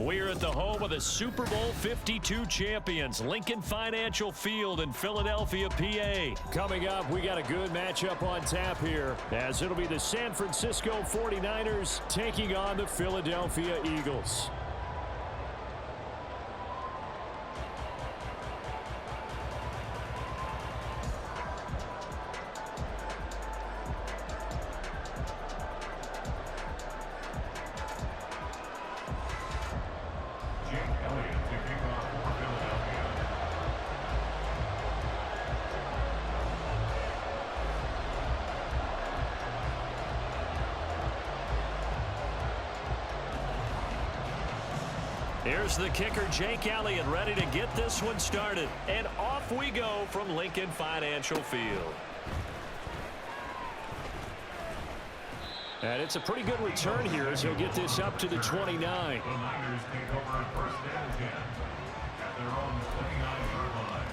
We're at the home of the Super Bowl 52 champions, Lincoln Financial Field in Philadelphia, PA. Coming up, we got a good matchup on tap here, as it'll be the San Francisco 49ers taking on the Philadelphia Eagles. Here's the kicker, Jake Elliott, ready to get this one started. And off we go from Lincoln Financial Field. And it's a pretty good return here as he'll get this up to the 29. The Niners take over first and 10 at their own 29-yard line.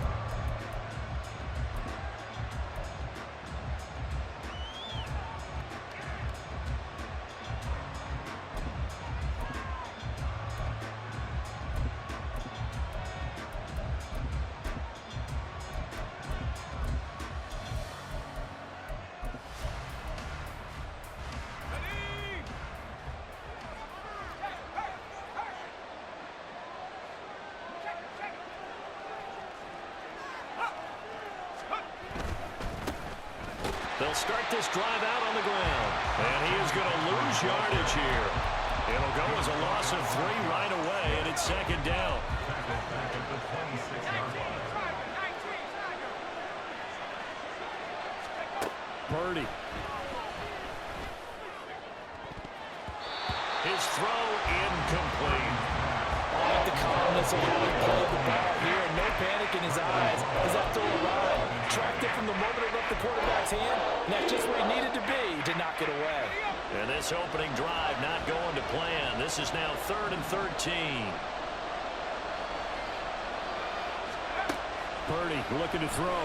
They'll start this drive out on the ground. And he is going to lose yardage here. It'll go as a loss of 3 right away, and it's second down. Purdy. His throw incomplete. I like the calmness of how he played the ball here. No panic in his eyes as that throw arrived. Tracked it from the moment it left the quarterback's hand. And that's just where he needed to be to knock it away. And this opening drive not going to plan. This is now 3rd and 13. Purdy looking to throw.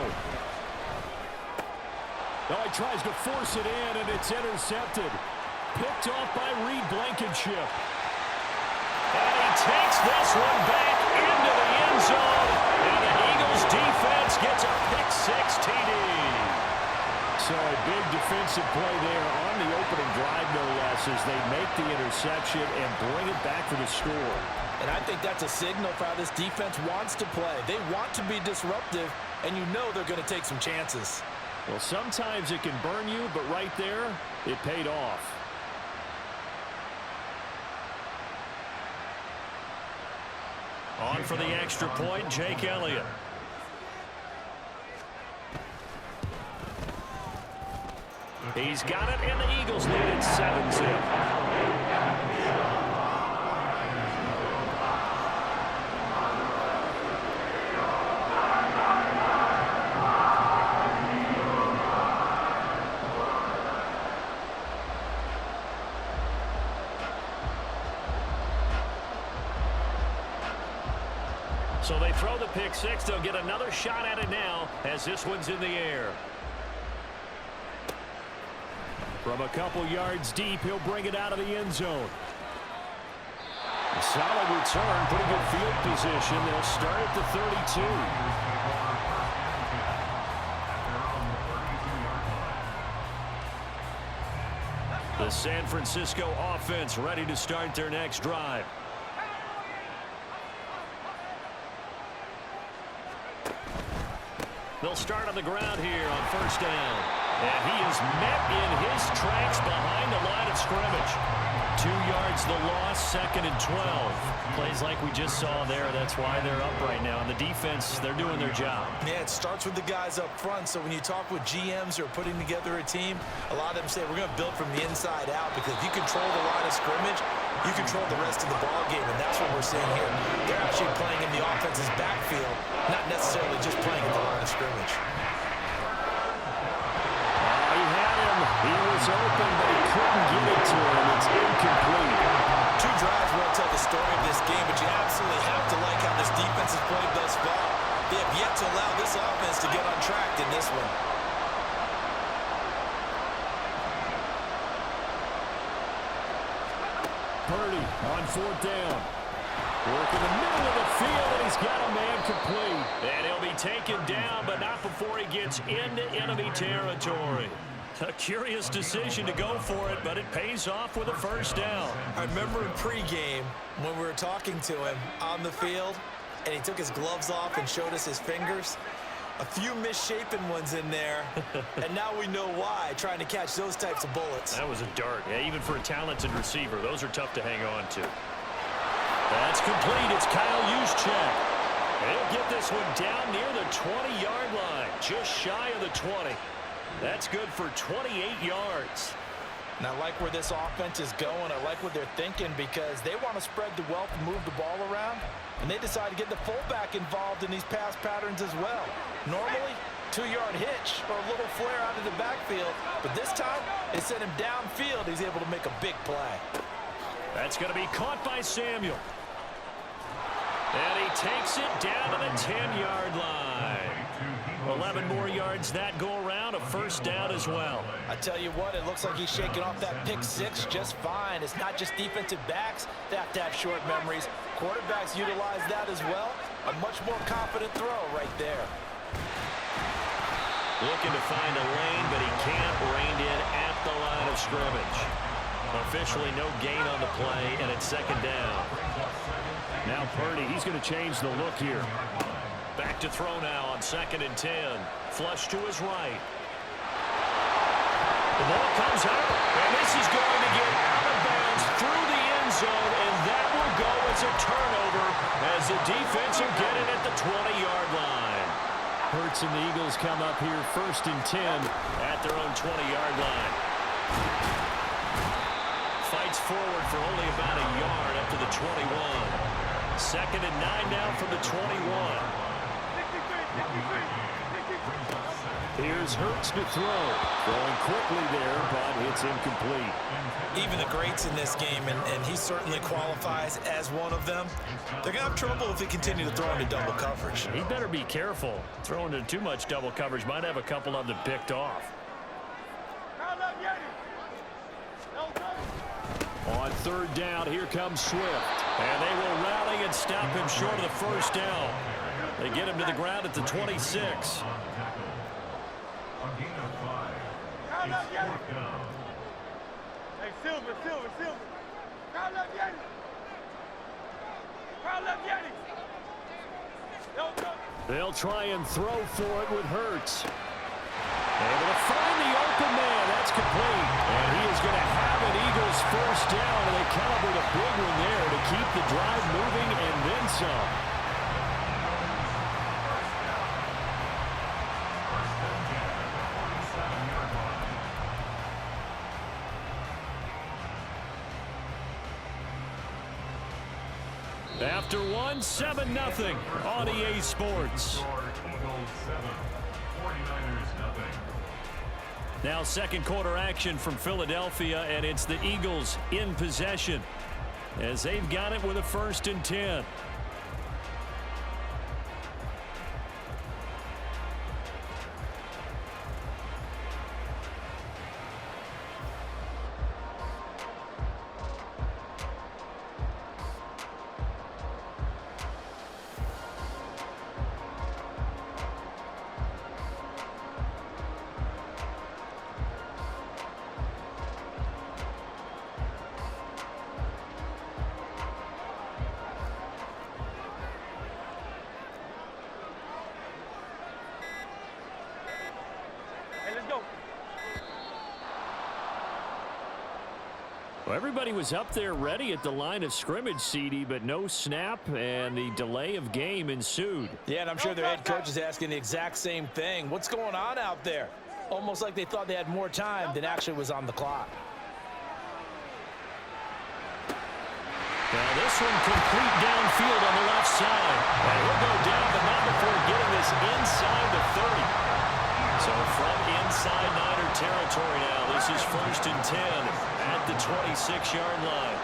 Oh, he tries to force it in, and it's intercepted. Picked off by Reed Blankenship. And he takes this one back into the end zone. And the Eagles defense gets a pick-6 TD. So a big defensive play there on the opening drive, no less, as they make the interception and bring it back for the score. And I think that's a signal for how this defense wants to play. They want to be disruptive, and you know they're going to take some chances. Well, sometimes it can burn you, but right there, it paid off. On for the extra point, Jake Elliott. He's got it, and the Eagles lead it 7-0. So they throw the pick-6. They'll get another shot at it now as this one's in the air. From a couple yards deep, he'll bring it out of the end zone. A solid return, pretty good field position. They'll start at the 32. The San Francisco offense ready to start their next drive. They'll start on the ground here on first down. And he is met in his tracks behind the line of scrimmage. 2 yards the loss, 2nd and 12. Plays like we just saw there. That's why they're up right now. And the defense, they're doing their job. Yeah, it starts with the guys up front. So when you talk with GMs who are putting together a team, a lot of them say we're going to build from the inside out, because if you control the line of scrimmage, you control the rest of the ball game, and that's what we're seeing here. They're actually playing in the offense's backfield, not necessarily just playing at the line of scrimmage. He had him. He was open, but he couldn't get it to him. It's incomplete. 2 drives won't tell the story of this game, but you absolutely have to like how this defense has played thus far. They have yet to allow this offense to get on track in this one. Purdy on 4th down. Working the middle of the field, and he's got a man complete. And he'll be taken down, but not before he gets into enemy territory. A curious decision to go for it, but it pays off with a first down. I remember in pregame when we were talking to him on the field, and he took his gloves off and showed us his fingers. A few misshapen ones in there, and now we know why, trying to catch those types of bullets. That was a dart. Yeah, even for a talented receiver, those are tough to hang on to. That's complete. It's Kyle Juszczyk. He'll get this one down near the 20-yard line, just shy of the 20. That's good for 28 yards. And I like where this offense is going. I like what they're thinking because they want to spread the wealth and move the ball around, and they decide to get the fullback involved in these pass patterns as well. Normally, 2-yard hitch or a little flare out of the backfield, but this time they sent him downfield. He's able to make a big play. That's going to be caught by Samuel. And he takes it down to the 10-yard line. 11 more yards that go around, a first down as well. I tell you what, it looks like he's shaking off that pick six just fine. It's not just defensive backs that have to have short memories. Quarterbacks utilize that as well. A much more confident throw right there. Looking to find a lane, but he can't. Reined in at the line of scrimmage. Officially no gain on the play, and it's second down. Now Purdy, he's going to change the look here. Back to throw now on 2nd and 10. Flush to his right. The ball comes out, and this is going to get out of bounds through the end zone, and that will go as a turnover as the defense will get it at the 20-yard line. Hurts and the Eagles come up here 1st and 10 at their own 20-yard line. Fights forward for only about a yard up to the 21. 2nd and 9 now from the 21. Here's Hurts to throw. Throwing quickly there, but it's incomplete. Even the greats in this game, and he certainly qualifies as one of them, they're going to have trouble if they continue to throw into double coverage. He better be careful. Throwing into too much double coverage might have a couple of them picked off. On 3rd down, here comes Swift. And they will rally and stop him short of the first down. They get him to the ground at the 26. Hey, Silver. Crowd left Yeti. They'll try and throw for it with Hurts. Able to find the open man. That's complete. And he is going to have an Eagles first down. And they calibrate a big one there to keep the drive moving and then some. After one, 7-0 on EA Sports. Now 2nd quarter action from Philadelphia, and it's the Eagles in possession as they've got it with a 1st and 10. Well, everybody was up there ready at the line of scrimmage, CD, but no snap, and the delay of game ensued. Yeah, and I'm sure their head coach is asking the exact same thing. What's going on out there? Almost like they thought they had more time than actually was on the clock. Now this one complete downfield on the left side. And he'll go down, but not before getting this inside the 30. So from inside Niner territory now, this is 1st and 10 at the 26-yard line.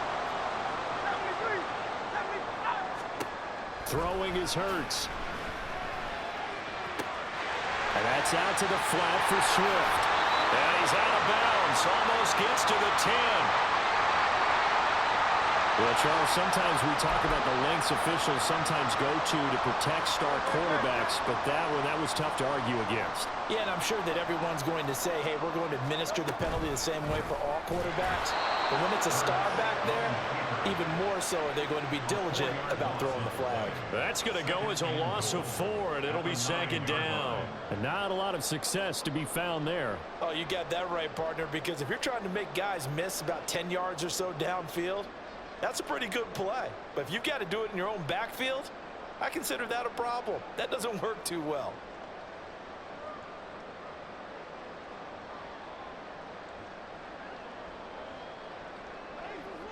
Throwing is Hurts. And that's out to the flat for Swift. And he's out of bounds. Almost gets to the 10. Well, Charles, sometimes we talk about the lengths officials sometimes go to protect star quarterbacks, but that was tough to argue against. Yeah, and I'm sure that everyone's going to say, hey, we're going to administer the penalty the same way for all quarterbacks. But when it's a star back there, even more so are they going to be diligent about throwing the flag. That's going to go as a loss of 4, and it'll be 2nd down. And not a lot of success to be found there. Oh, you got that right, partner, because if you're trying to make guys miss about 10 yards or so downfield, that's a pretty good play. But if you've got to do it in your own backfield, I consider that a problem. That doesn't work too well.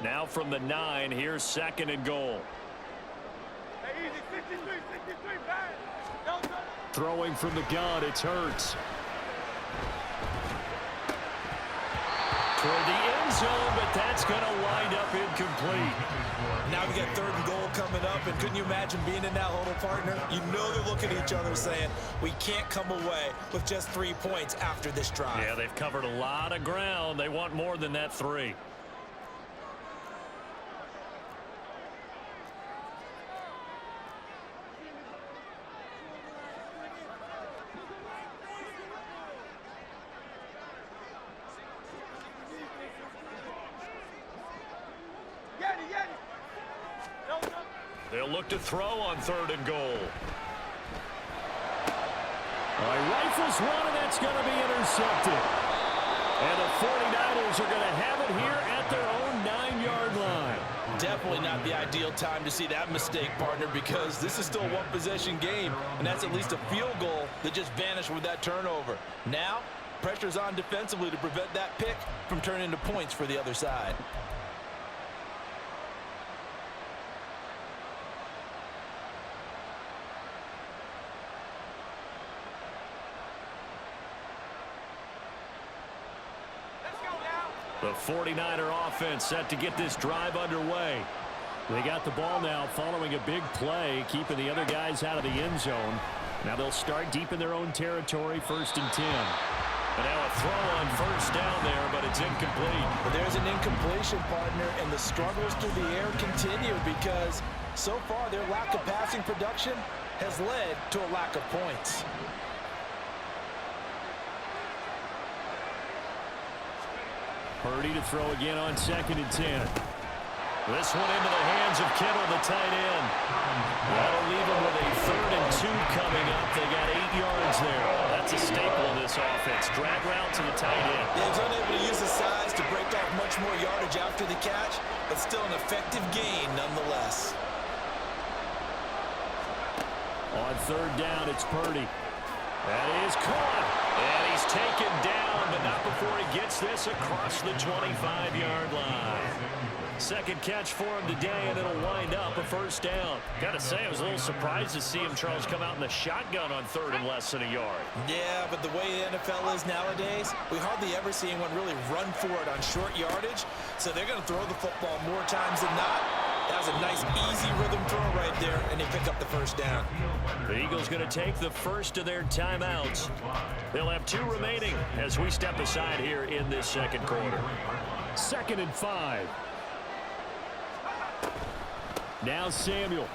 Now from the 9, here's 2nd and goal. Hey, easy, 63, bang. Don't touch. Throwing from the gun, it's Hurts. Toward the end zone, but that's going to wind up incomplete. Now we got 3rd and goal coming up, and couldn't you imagine being in that huddle, partner? You know they're looking at each other saying, we can't come away with just 3 points after this drive. Yeah, they've covered a lot of ground. They want more than that 3. They'll look to throw on 3rd and goal. Rifles one, and that's going to be intercepted. And the 49ers are going to have it here at their own 9-yard line. Definitely not the ideal time to see that mistake, partner, because this is still a one-possession game, and that's at least a field goal that just vanished with that turnover. Now, pressure's on defensively to prevent that pick from turning into points for the other side. The 49er offense set to get this drive underway. They got the ball now following a big play, keeping the other guys out of the end zone. Now they'll start deep in their own territory, 1st and 10. And now a throw on 1st down there, but it's incomplete. But there's an incompletion, partner, and the struggles through the air continue because so far their lack of passing production has led to a lack of points. Purdy to throw again on 2nd and 10. This one into the hands of Kittle, the tight end. That'll leave them with a 3rd and 2 coming up. They got 8 yards there. That's a staple of this offense. Drag route to the tight end. Yeah, he's unable to use his size to break off much more yardage after the catch, but still an effective gain nonetheless. On 3rd down, it's Purdy. That is caught. And he's taken down, but not before he gets this across the 25-yard line. 2nd catch for him today, and it'll wind up a 1st down. Got to say, I was a little surprised to see him, Charles, come out in the shotgun on 3rd and less than a yard. Yeah, but the way the NFL is nowadays, we hardly ever see anyone really run for it on short yardage, so they're going to throw the football more times than not. That was a nice, easy rhythm throw right there, and they pick up the 1st down. The Eagles going to take the first of their timeouts. They'll have 2 remaining as we step aside here in this 2nd quarter. 2nd and 5. Now Samuel.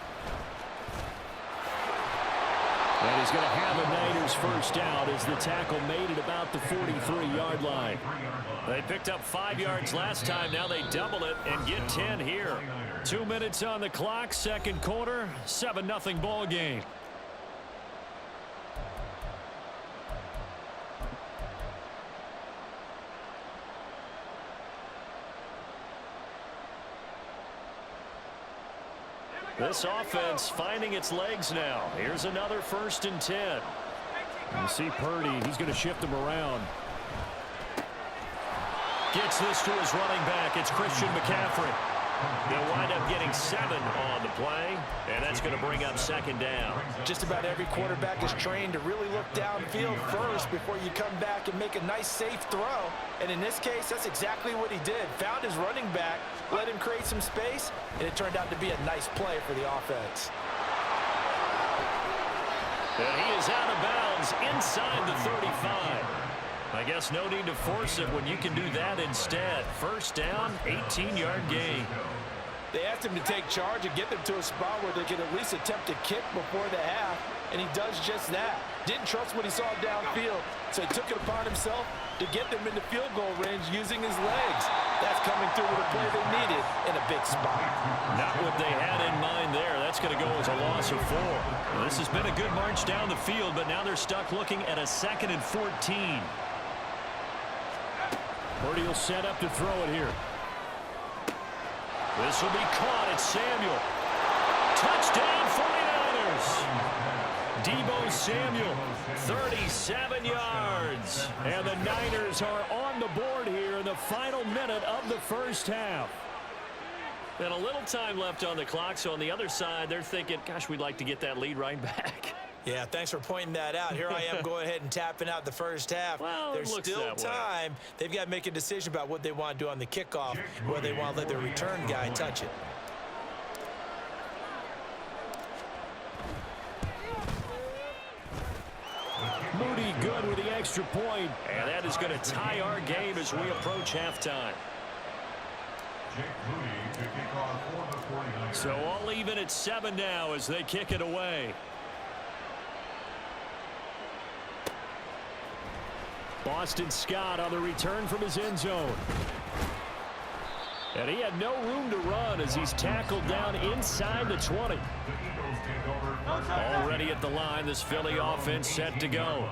And he's going to have a Niners 1st down as the tackle made it about the 43-yard line. They picked up 5 yards last time. Now they double it and get 10 here. 2 minutes on the clock, 2nd quarter, 7-0 ball game. This offense finding its legs now. Here's another 1st and 10. You see Purdy, he's going to shift them around. Gets this to his running back. It's Christian McCaffrey. They'll wind up getting 7 on the play, and that's going to bring up 2nd down. Just about every quarterback is trained to really look downfield first before you come back and make a nice, safe throw. And in this case, that's exactly what he did. Found his running back, let him create some space, and it turned out to be a nice play for the offense. And he is out of bounds inside the 35. I guess no need to force it when you can do that instead. 1st down, 18-yard gain. They asked him to take charge and get them to a spot where they could at least attempt to kick before the half, and he does just that. Didn't trust what he saw downfield, so he took it upon himself to get them into field goal range using his legs. That's coming through with a play they needed in a big spot. Not what they had in mind there. That's going to go as a loss of 4. Well, this has been a good march down the field, but now they're stuck looking at a 2nd and 14. Purdy will set up to throw it here. This will be caught. It's Samuel. Touchdown 49ers. Deebo Samuel, 37 yards. And the Niners are on the board here in the final minute of the first half. And a little time left on the clock, so on the other side, they're thinking, gosh, we'd like to get that lead right back. Yeah, thanks for pointing that out. Here I am going ahead and tapping out the first half. Well, there's still time. They've got to make a decision about what they want to do on the kickoff, where they want to let their return guy touch it. Moody good with the extra point, and that is going to tie our game as we approach halftime. So all even at 7 now as they kick it away. Boston Scott on the return from his end zone. And he had no room to run as he's tackled down inside the 20. Already at the line, this Philly offense set to go.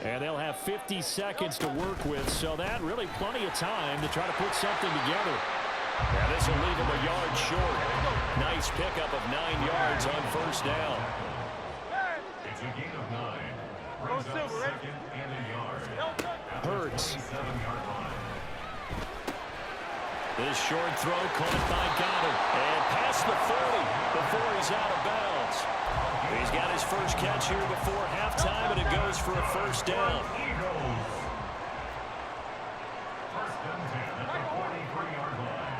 And they'll have 50 seconds to work with, so that really plenty of time to try to put something together. And this will leave him a yard short. Nice pickup of 9 yards on first down. It's a gain of 9. Brings up 2nd and a yard. Hurts. This short throw caught by Goddard. And past the 40 before he's out of bounds. He's got his first catch here before halftime, and it goes for a first down. First and 10 at the 43-yard line.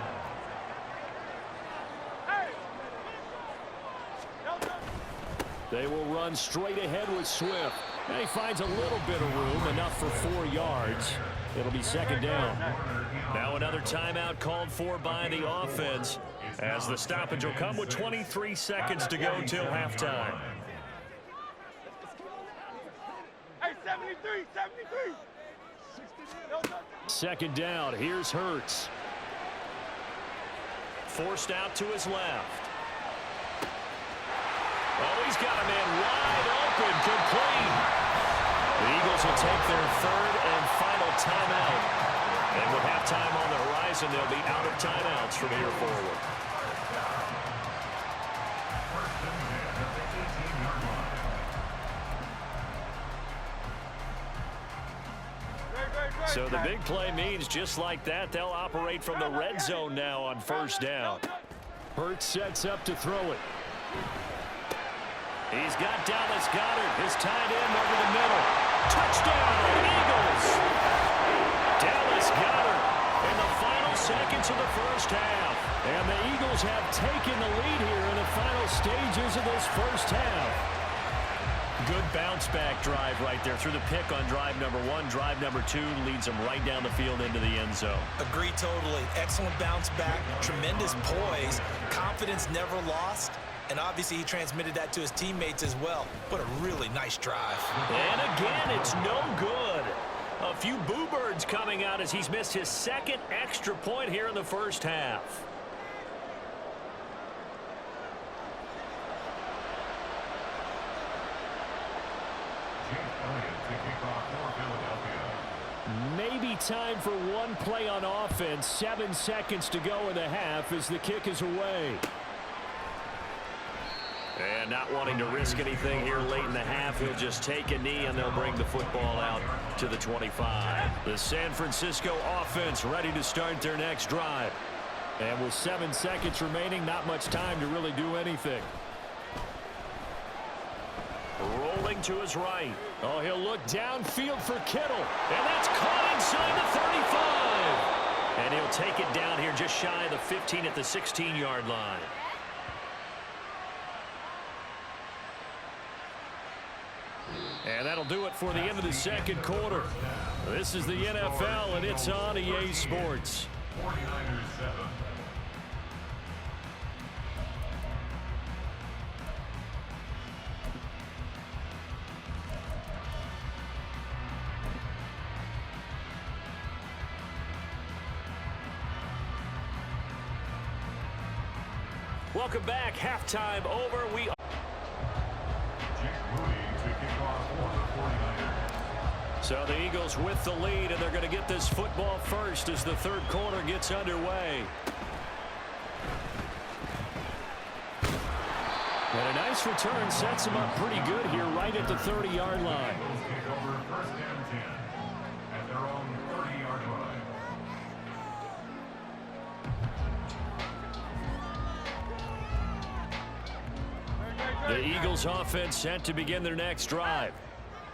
They will run straight ahead with Swift. And he finds a little bit of room, enough for 4 yards. It'll be second down. Now another timeout called for by the offense, as the stoppage will come with 23 seconds to go till halftime. Hey, 73, 73. Second down. Here's Hurts. Forced out to his left. Oh, he's got a man wide open, complete. The Eagles will take their 3rd and final timeout. And with halftime on the horizon, they'll be out of timeouts from here forward. So the big play means just like that, they'll operate from the red zone now on first down. Hurts sets up to throw it. He's got Dallas Goedert, his tight end over the middle. Touchdown, Eagles! Dallas Goedert in the final seconds of the first half. And the Eagles have taken the lead here in the final stages of this first half. Good bounce-back drive right there through the pick on drive number 1. Drive number 2 leads them right down the field into the end zone. Agree totally. Excellent bounce back, tremendous poise, confidence never lost. And obviously he transmitted that to his teammates as well. What a really nice drive. And again, it's no good. A few boo birds coming out as he's missed his 2nd extra point here in the first half. Maybe time for one play on offense. 7 seconds to go in the half as the kick is away. And not wanting to risk anything here late in the half, he'll just take a knee and they'll bring the football out to the 25. The San Francisco offense ready to start their next drive. And with 7 seconds remaining, not much time to really do anything. Rolling to his right. Oh, he'll look downfield for Kittle. And that's caught inside the 35. And he'll take it down here just shy of the 15 at the 16-yard line. And that'll do it for the end of the second quarter. This is the NFL, and it's on EA Sports. 49ers 7. Welcome back. Halftime over. Jake Moody to kick off for the 49ers. So the Eagles with the lead, and they're going to get this football first as the third quarter gets underway. And a nice return sets them up pretty good here right at the 30-yard line. Eagles take over first and 10 at their own 30-yard line. The Eagles offense set to begin their next drive.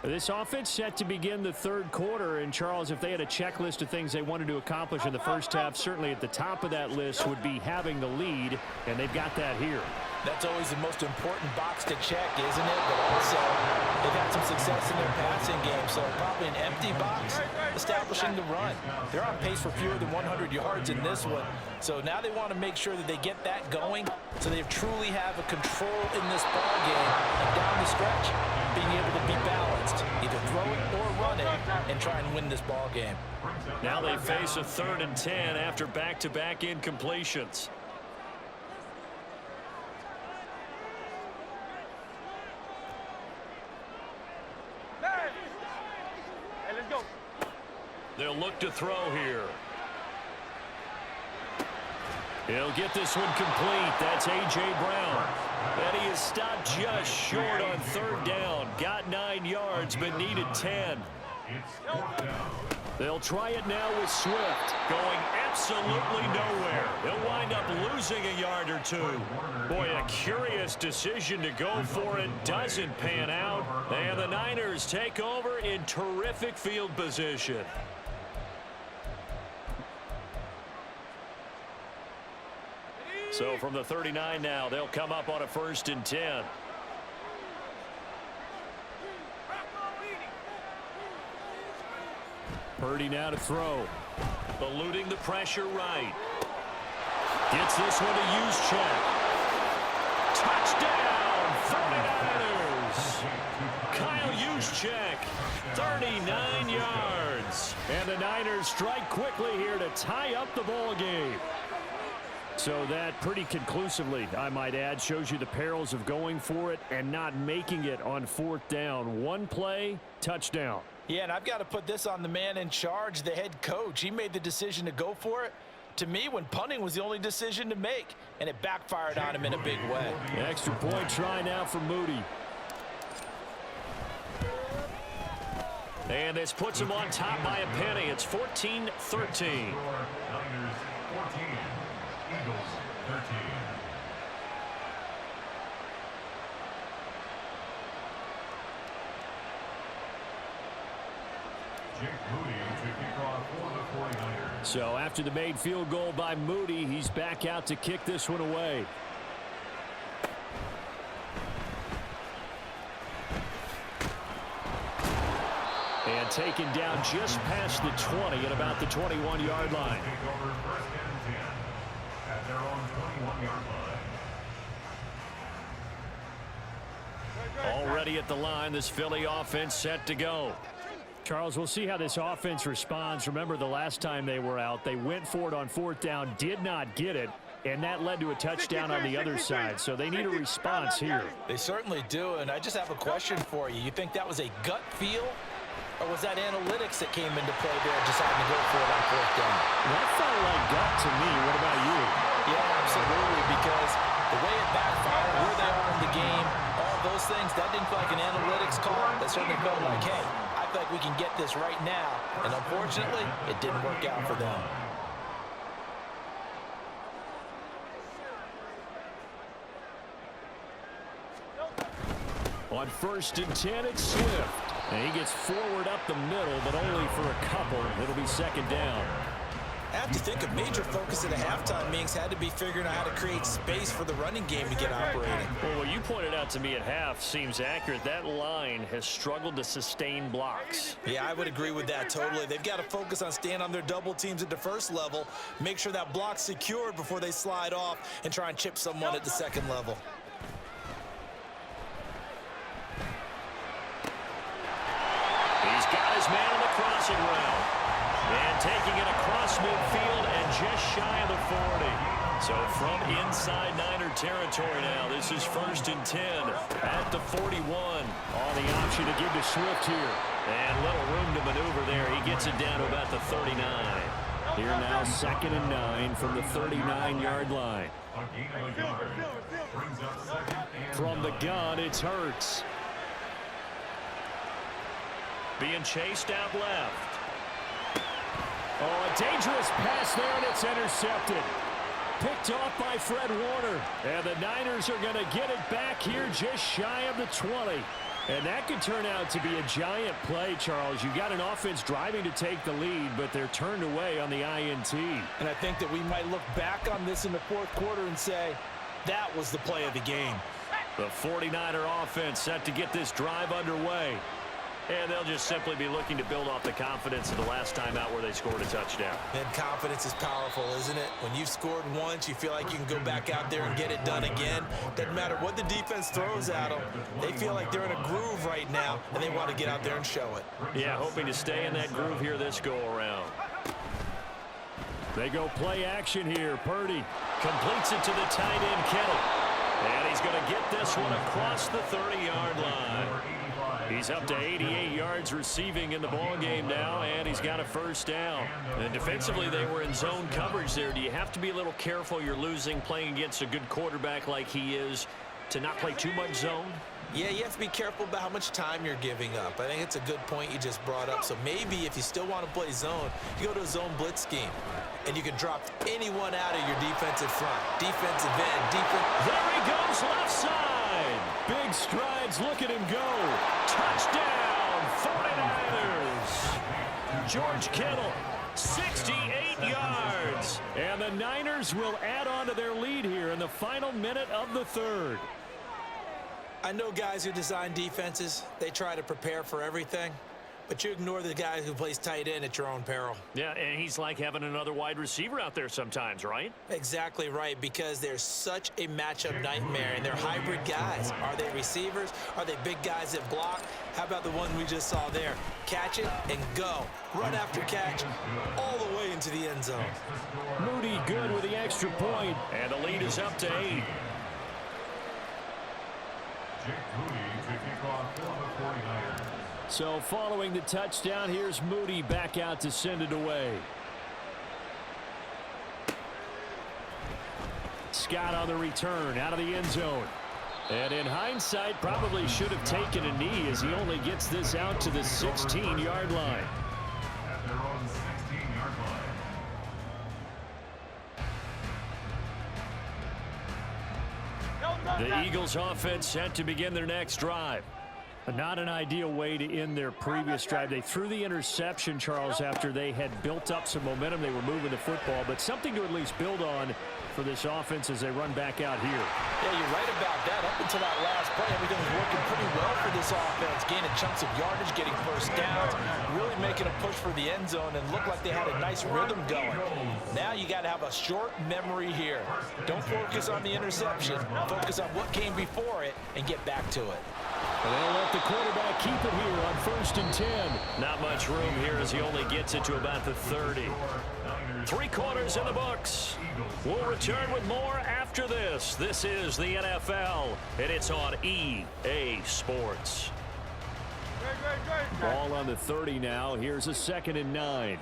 This offense set to begin the third quarter, and Charles, if they had a checklist of things they wanted to accomplish in the first half, certainly at the top of that list would be having the lead, and they've got that here. That's always the most important box to check, isn't it? But also, they've had some success in their passing game, so probably an empty box establishing the run. They're on pace for fewer than 100 yards in this one, so now they want to make sure that they get that going so they truly have a control in this ball game, and down the stretch, being able to be balanced, either throw it or run it, and try and win this ball game. Now they face a 3rd and 10 after back-to-back incompletions. They'll look to throw here. He'll get this one complete. That's A.J. Brown. And he is stopped just short on 3rd down. Got 9 yards, but needed 10. It's 4th down. They'll try it now with Swift, going absolutely nowhere. He'll wind up losing a yard or two. Boy, a curious decision to go for it. Doesn't pan out. And the Niners take over in terrific field position. So from the 39 now, they'll come up on a 1st and 10. Purdy now to throw. Eluding the pressure right. Gets this one to use check. Touchdown, 49ers. Kyle Juszczyk, 39 yards. And the Niners strike quickly here to tie up the ball game. So that pretty conclusively, I might add, shows you the perils of going for it and not making it on 4th down. One play, touchdown. Yeah, and I've got to put this on the man in charge, the head coach. He made the decision to go for it. To me, when punting was the only decision to make, and it backfired on him in a big way. Extra point try now for Moody. And this puts him on top by a penny. It's 14-13. Niners 14, Eagles 13. Jake Moody to kick off for the 49ers. So after the made field goal by Moody, he's back out to kick this one away. And taken down just past the 20 at about the 21-yard line. Take over 1st and 10 at their own 21-yard line. Already at the line, this Philly offense set to go. Charles, we'll see how this offense responds. Remember, the last time they were out, they went for it on 4th down, did not get it, and that led to a touchdown on the other side. So they need a response here. They certainly do, and I just have a question for you. You think that was a gut feel, or was that analytics that came into play there deciding to go for it on 4th down? That felt like gut to me. What about you? Yeah, absolutely, because the way it backfired, where they are in the game, all those things, that didn't feel like an analytics call. That certainly felt like, hey, I feel like we can get this right now. And unfortunately, it didn't work out for them. On 1st and 10, it's Swift. And he gets forward up the middle, but only for a couple. It'll be 2nd down. I have to think a major focus at a halftime meetings had to be figuring out how to create space for the running game to get operating. Well, what you pointed out to me at half seems accurate. That line has struggled to sustain blocks. Yeah, I would agree with that totally. They've got to focus on staying on their double teams at the first level, make sure that block's secured before they slide off and try and chip someone at the 2nd level. He's got his man on the crossing route. And taking it across midfield and just shy of the 40. So from inside Niner territory now, this is 1st and 10 at the 41. On the option to give to Swift here. And little room to maneuver there. He gets it down to about the 39. Here now 2nd and 9 from the 39-yard line. From the gun, it's Hurts. Being chased out left. Oh, a dangerous pass there, and it's intercepted. Picked off by Fred Warner. And the Niners are going to get it back here just shy of the 20. And that could turn out to be a giant play, Charles. You got an offense driving to take the lead, but they're turned away on the INT. And I think that we might look back on this in the 4th quarter and say, that was the play of the game. The 49er offense set to get this drive underway. And they'll just simply be looking to build off the confidence of the last time out where they scored a touchdown. And confidence is powerful, isn't it? When you've scored once, you feel like you can go back out there and get it done again. Doesn't matter what the defense throws at them. They feel like they're in a groove right now, and they want to get out there and show it. Yeah, hoping to stay in that groove here this go-around. They go play action here. Purdy completes it to the tight end, Kittle. And he's going to get this one across the 30-yard line. He's up to 88 yards receiving in the ball game now, and he's got a 1st down. And defensively, they were in zone coverage there. Do you have to be a little careful? You're losing playing against a good quarterback like he is to not play too much zone? Yeah, you have to be careful about how much time you're giving up. I think it's a good point you just brought up. So maybe if you still want to play zone, you go to a zone blitz scheme, and you can drop anyone out of your defensive front. Defensive end, defense. There he goes, left side. Big strides. Look at him go. Touchdown, 49ers. George Kittle, 68 yards. And the Niners will add on to their lead here in the final minute of the 3rd. I know guys who design defenses, they try to prepare for everything, but you ignore the guy who plays tight end at your own peril. Yeah, and he's like having another wide receiver out there sometimes, right? Exactly right, because they're such a matchup nightmare, and they're hybrid guys. Are they receivers? Are they big guys that block? How about the one we just saw there? Catch it and go. Run after catch all the way into the end zone. Moody good with the extra point. And the lead is up to 8. So following the touchdown, here's Moody back out to send it away. Scott on the return out of the end zone. And in hindsight, probably should have taken a knee as he only gets this out to the 16-yard line. At their own 16-yard line. The Eagles offense set to begin their next drive. Not an ideal way to end their previous drive. They threw the interception, Charles, after they had built up some momentum. They were moving the football, but something to at least build on for this offense as they run back out here. Yeah, you're right about that. Up until that last play, everything was working pretty well for this offense. Gaining chunks of yardage, getting 1st downs, really making a push for the end zone, and looked like they had a nice rhythm going. Now you got to have a short memory here. Don't focus on the interception. Focus on what came before it and get back to it. And they'll let the quarterback keep it here on 1st and 10. Not much room here as he only gets it to about the 30. 3 quarters in the books. We'll return with more after this. This is the NFL, and it's on EA Sports. Ball on the 30 now. Here's a 2nd and 9.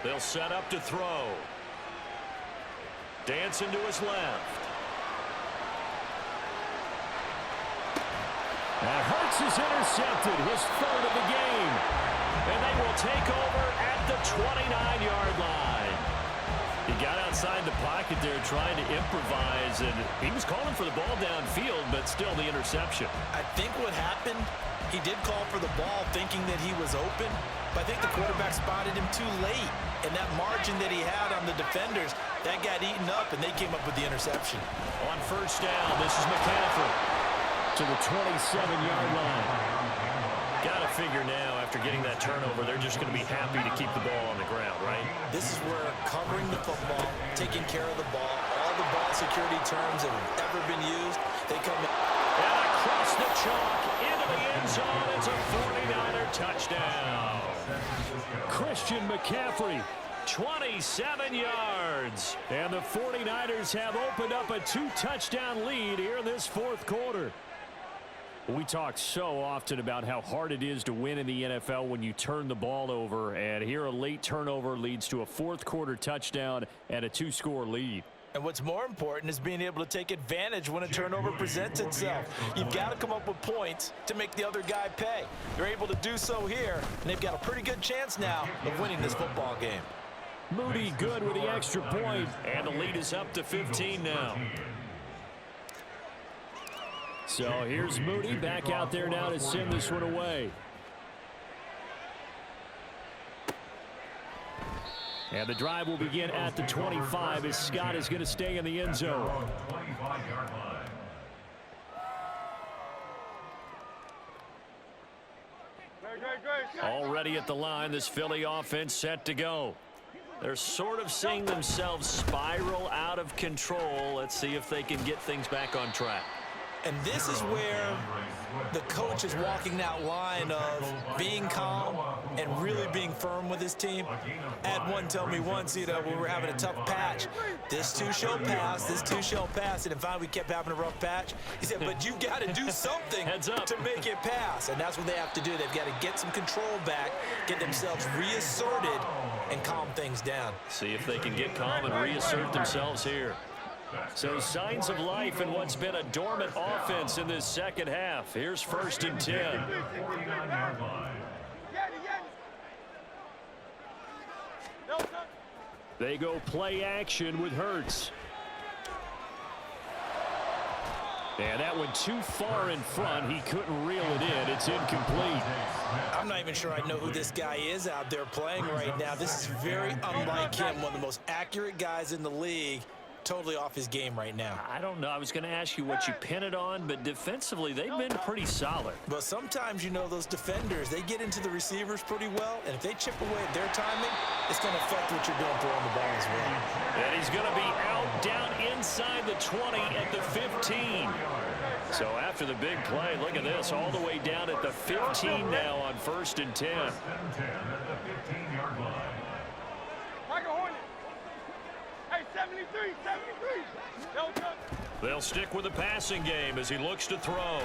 They'll set up to throw. Dancing to his left. And Hurts is intercepted, his 3rd of the game. And they will take over at the 29-yard line. He got outside the pocket there trying to improvise, and he was calling for the ball downfield, but still the interception. I think what happened, he did call for the ball thinking that he was open, but I think the quarterback spotted him too late. And that margin that he had on the defenders, that got eaten up, and they came up with the interception. On 1st down, this is McCaffrey. To the 27-yard line. Got to figure now, after getting that turnover, they're just going to be happy to keep the ball on the ground, right? This is where covering the football, taking care of the ball, all the ball security terms that have ever been used, they come in. And across the chalk into the end zone. It's a 49er touchdown. Christian McCaffrey. 27 yards. And the 49ers have opened up a 2-touchdown lead here in this fourth quarter. We talk so often about how hard it is to win in the NFL when you turn the ball over. And here a late turnover leads to a fourth quarter touchdown and a 2-score lead. And what's more important is being able to take advantage when a turnover presents itself. You've got to come up with points to make the other guy pay. They're able to do so here, and they've got a pretty good chance now of winning this football game. Moody good with the extra point. And the lead is up to 15 now. So here's Moody back out there now to send this one away. And the drive will begin at the 25 as Scott is going to stay in the end zone. Already at the line, this Philly offense set to go. They're sort of seeing themselves spiral out of control. Let's see if they can get things back on track. And this is where the coach is walking that line of being calm and really being firm with his team. I had one tell me once, we were having a tough patch. This too shall pass, this too shall pass. And finally we kept having a rough patch. He said, but you've got to do something to make it pass. And that's what they have to do. They've got to get some control back, get themselves reasserted, and calm things down. See if they can get calm and reassert themselves here. So signs of life in what's been a dormant offense in this second half. Here's 1st and 10. They go play action with Hurts. And that went too far in front. He couldn't reel it in. It's incomplete. I'm not even sure I know who this guy is out there playing right now. This is very unlike him, one of the most accurate guys in the league. Totally off his game right now. I don't know. I was going to ask you what you pin it on, but defensively, they've been pretty solid. But sometimes, those defenders, they get into the receivers pretty well, and if they chip away at their timing, it's going to affect what you're doing throwing the ball as well. And he's going to be out down inside the 20 at the 15. So after the big play, look at this, all the way down at the 15 now on 1st and 10. Hey, 73, 73. They'll stick with the passing game as he looks to throw.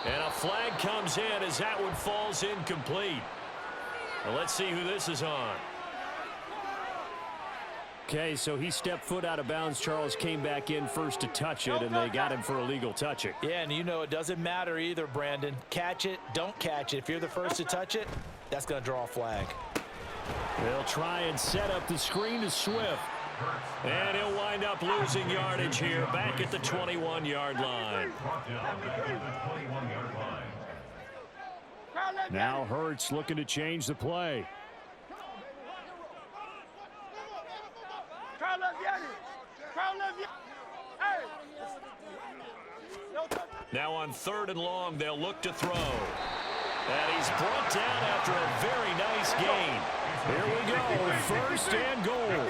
And a flag comes in as that one falls incomplete. Well, let's see who this is on. Okay, so he stepped foot out of bounds. Charles came back in first to touch it, and they got him for illegal touching. Yeah, and it doesn't matter either, Brandon. Catch it, don't catch it. If you're the first to touch it, that's going to draw a flag. They'll try and set up the screen to Swift. And he'll wind up losing yardage here back at the 21-yard line. Now Hurts looking to change the play. Now on 3rd and long, they'll look to throw. And he's brought down after a very nice gain. Here we go, 1st and goal.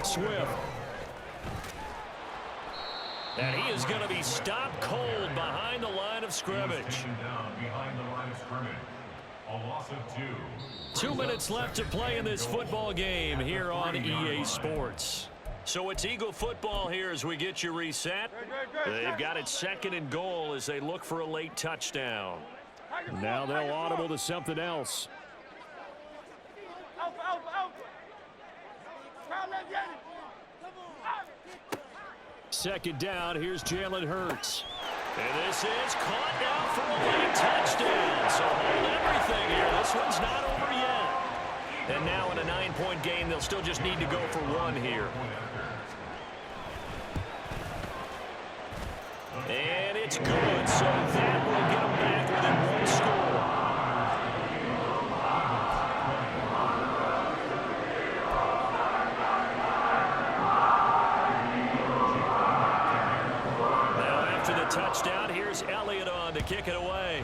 Swift. And he is going to be stopped cold behind the line of scrimmage. 2 minutes left to play in this football game here on EA Sports. So it's Eagle football here as we get you reset. They've got it 2nd and goal as they look for a late touchdown. Now they'll audible to something else. Second down, here's Jalen Hurts. And this is caught now for a late touchdown. So hold everything here. This one's not over yet. And now in a 9-point game, they'll still just need to go for 1 here. And it's good, so that will get them back within 1 score. Now after the touchdown, here's Elliott on to kick it away.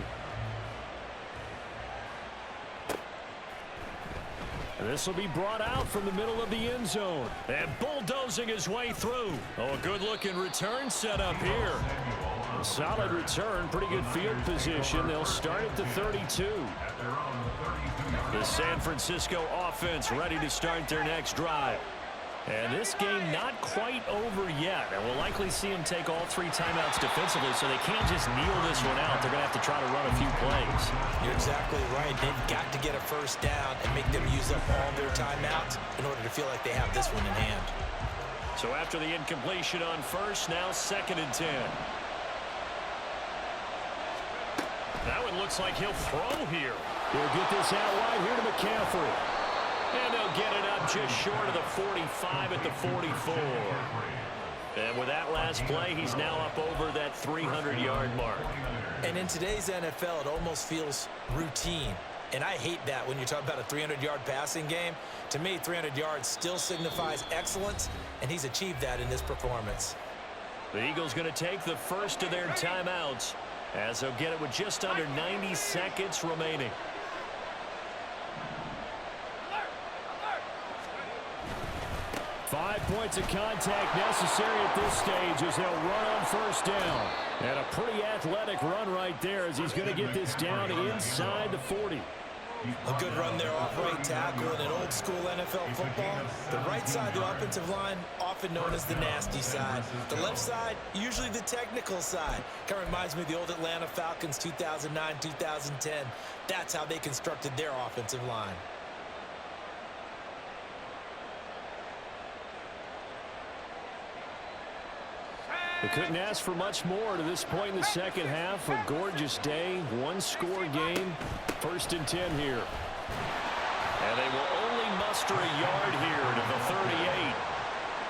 This will be brought out from the middle of the end zone. And bulldozing his way through. Oh, a good-looking return set up here. A solid return, pretty good field position. They'll start at the 32. The San Francisco offense ready to start their next drive. And this game not quite over yet. And we'll likely see them take all 3 timeouts defensively, so they can't just kneel this one out. They're going to have to try to run a few plays. You're exactly right. They've got to get a first down and make them use up all their timeouts in order to feel like they have this one in hand. So after the incompletion on first, now 2nd and 10. That one looks like he'll throw here. They'll get this out wide here to McCaffrey. And they'll get it up just short of the 45 at the 44. And with that last play, he's now up over that 300-yard mark. And in today's NFL, it almost feels routine. And I hate that when you're talking about a 300-yard passing game. To me, 300 yards still signifies excellence, and he's achieved that in this performance. The Eagles going to take the first of their timeouts as they'll get it with just under 90 seconds remaining. Five points of contact necessary at this stage as they'll run on first down. And a pretty athletic run right there as he's going to get this down inside the 40. A good run there off right tackle in an old-school NFL football. The right side of the offensive line, often known as the nasty side. The left side, usually the technical side. Kind of reminds me of the old Atlanta Falcons 2009-2010. That's how they constructed their offensive line. They couldn't ask for much more to this point in the second half. A gorgeous day, one-score game. 1st and 10 here. And they will only muster a yard here to the 38.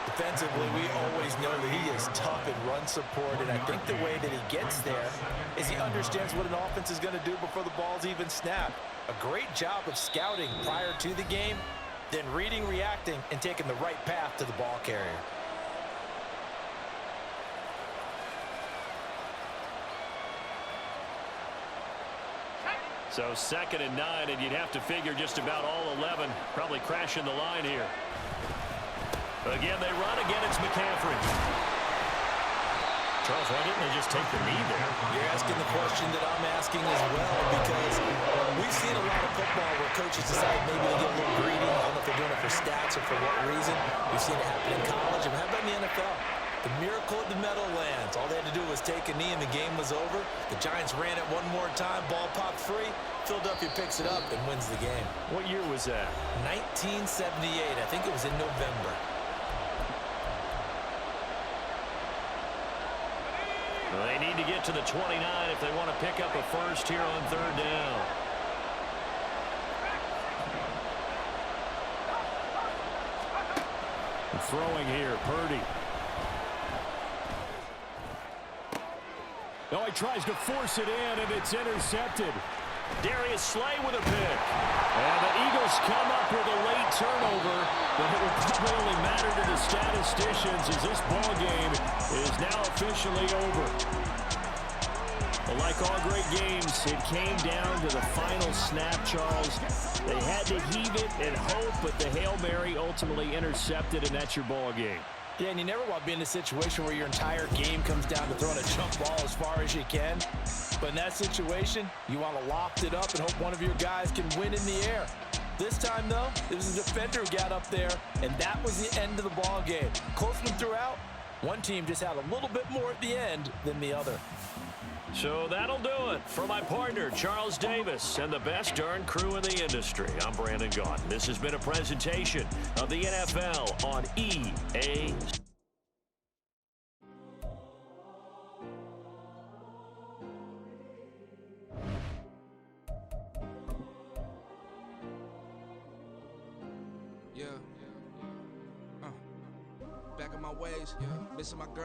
Defensively, we always know that he is tough in run support, and I think the way that he gets there is he understands what an offense is going to do before the ball's even snapped. A great job of scouting prior to the game, then reading, reacting, and taking the right path to the ball carrier. So 2nd and 9, and you'd have to figure just about all 11 probably crashing the line here. Again, they run. Again, it's McCaffrey. Charles, why didn't they just take the knee there? You're asking the question that I'm asking as well, because we've seen a lot of football where coaches decide maybe to get a little greedy. I don't know if they're doing it for stats or for what reason. We've seen it happen in college. And how about in the NFL? The miracle at the Meadowlands. All they had to do was take a knee and the game was over. The Giants ran it one more time. Ball popped free. Philadelphia picks it up and wins the game. What year was that? 1978. I think it was in November. Well, they need to get to the 29 if they want to pick up a first here on 3rd down. Throwing here, Purdy. Oh, he tries to force it in, and it's intercepted. Darius Slay with a pick. And the Eagles come up with a late turnover, but it will probably only matter to the statisticians as this ball game is now officially over. Well, like all great games, it came down to the final snap, Charles. They had to heave it and hope, but the Hail Mary ultimately intercepted, and that's your ball game. Yeah, and you never want to be in a situation where your entire game comes down to throwing a jump ball as far as you can. But in that situation, you want to loft it up and hope one of your guys can win in the air. This time, though, it was a defender who got up there, and that was the end of the ball game. Close one throughout. One team just had a little bit more at the end than the other. So that'll do it for my partner, Charles Davis, and the best darn crew in the industry. I'm Brandon Gaughan. This has been a presentation of the NFL on EA. Back in my ways, missing my girl.